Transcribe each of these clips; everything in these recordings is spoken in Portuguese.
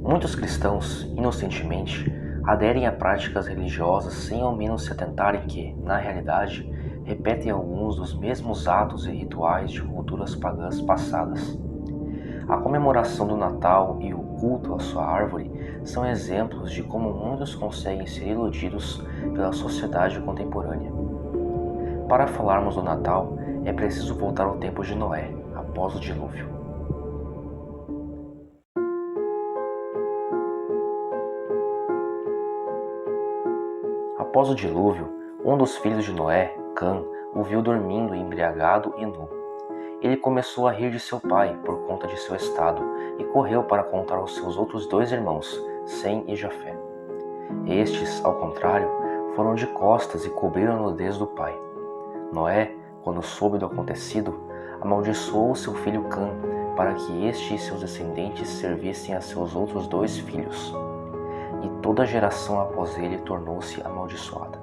Muitos cristãos, inocentemente, aderem a práticas religiosas sem ao menos se atentarem que, na realidade, repetem alguns dos mesmos atos e rituais de culturas pagãs passadas. A comemoração do Natal e o culto à sua árvore são exemplos de como muitos conseguem ser iludidos pela sociedade contemporânea. Para falarmos do Natal, é preciso voltar ao tempo de Noé, após o dilúvio. Após o dilúvio, um dos filhos de Noé, Cã, o viu dormindo, embriagado e nu. Ele começou a rir de seu pai por conta de seu estado e correu para contar aos seus outros 2 irmãos, Sem e Jafé. Estes, ao contrário, foram de costas e cobriram a nudez do pai. Noé, quando soube do acontecido, amaldiçoou seu filho Cã para que este e seus descendentes servissem a seus outros 2 filhos. E toda a geração após ele tornou-se amaldiçoada.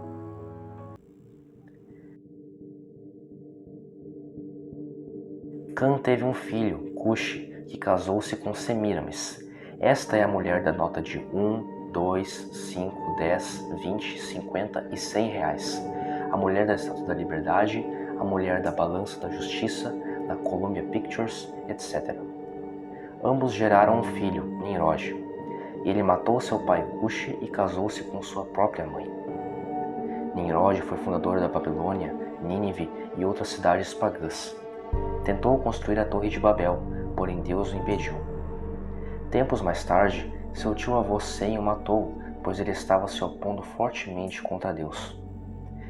Cã teve um filho, Cuxi, que casou-se com Semíramis. Esta é a mulher da nota de 1, 2, 5, 10, 20, 50 e 100 reais. A mulher da Estátua da Liberdade, a mulher da Balança da Justiça, da Columbia Pictures, etc. Ambos geraram um filho, Nimrod. Ele matou seu pai Cuxi e casou-se com sua própria mãe. Nimrod foi fundador da Babilônia, Nínive e outras cidades pagãs. Tentou construir a Torre de Babel, porém Deus o impediu. Tempos mais tarde, seu tio-avô Sem o matou, pois ele estava se opondo fortemente contra Deus.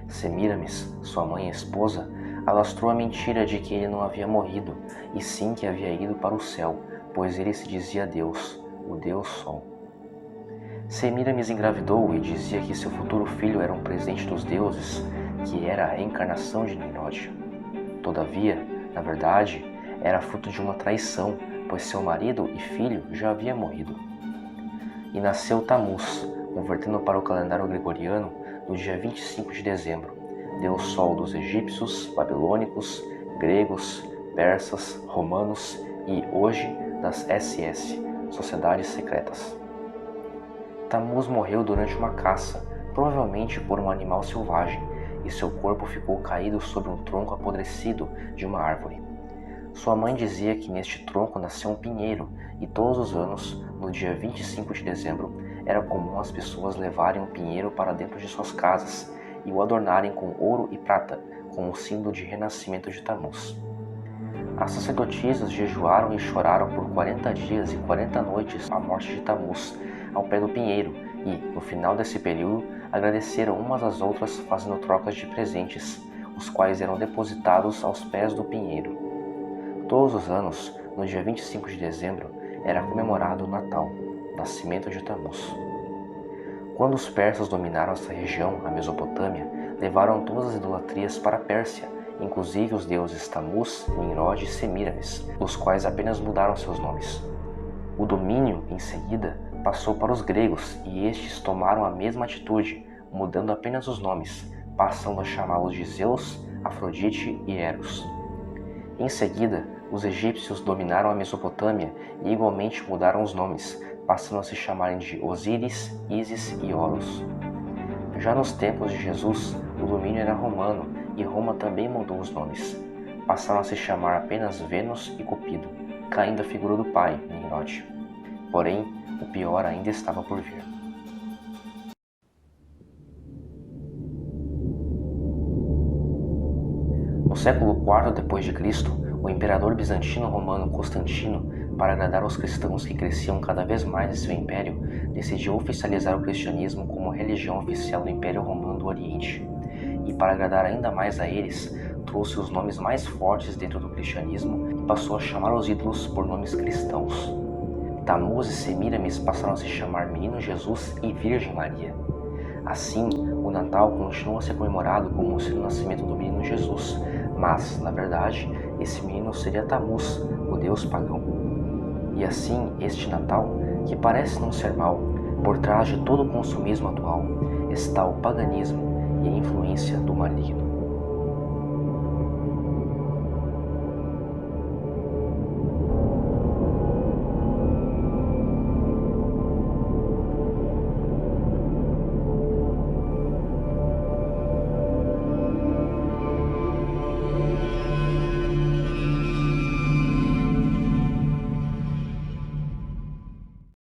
Semíramis, sua mãe e esposa, alastrou a mentira de que ele não havia morrido, e sim que havia ido para o céu, pois ele se dizia Deus, o Deus Sol. Semíramis engravidou e dizia que seu futuro filho era um presente dos deuses, que era a reencarnação de Nimrod. Todavia, na verdade, era fruto de uma traição, pois seu marido e filho já havia morrido. E nasceu Tamuz, convertendo para o calendário gregoriano no dia 25 de dezembro, Deus Sol dos egípcios, babilônicos, gregos, persas, romanos e, hoje, das SS, sociedades secretas. Tamuz morreu durante uma caça, provavelmente por um animal selvagem, e seu corpo ficou caído sobre um tronco apodrecido de uma árvore. Sua mãe dizia que neste tronco nasceu um pinheiro, e todos os anos, no dia 25 de dezembro, era comum as pessoas levarem um pinheiro para dentro de suas casas e o adornarem com ouro e prata, como símbolo de renascimento de Tamuz. As sacerdotisas jejuaram e choraram por 40 dias e 40 noites a morte de Tamuz, ao pé do pinheiro, e, no final desse período, agradeceram umas às outras fazendo trocas de presentes, os quais eram depositados aos pés do pinheiro. Todos os anos, no dia 25 de dezembro, era comemorado o Natal, nascimento de Tamuz. Quando os persas dominaram essa região, a Mesopotâmia, levaram todas as idolatrias para a Pérsia, inclusive os deuses Tamuz, Nimrod e Semíramis, os quais apenas mudaram seus nomes. O domínio, em seguida, passou para os gregos e estes tomaram a mesma atitude, mudando apenas os nomes, passando a chamá-los de Zeus, Afrodite e Eros. Em seguida, os egípcios dominaram a Mesopotâmia e igualmente mudaram os nomes, passando a se chamarem de Osíris, Ísis e Horus. Já nos tempos de Jesus, o domínio era romano e Roma também mudou os nomes. Passaram a se chamar apenas Vênus e Cupido, caindo a figura do pai, Nimrod. Porém, o pior ainda estava por vir. No século IV d.C., o imperador bizantino romano Constantino, para agradar aos cristãos que cresciam cada vez mais em seu império, decidiu oficializar o cristianismo como religião oficial do Império Romano do Oriente. E para agradar ainda mais a eles, trouxe os nomes mais fortes dentro do cristianismo e passou a chamar os ídolos por nomes cristãos. Tamuz e Semíramis passaram a se chamar Menino Jesus e Virgem Maria. Assim, o Natal continua a ser comemorado como sendo o nascimento do menino Jesus, mas, na verdade, esse menino seria Tamuz, o deus pagão. E assim, este Natal, que parece não ser mal, por trás de todo o consumismo atual, está o paganismo e a influência do maligno.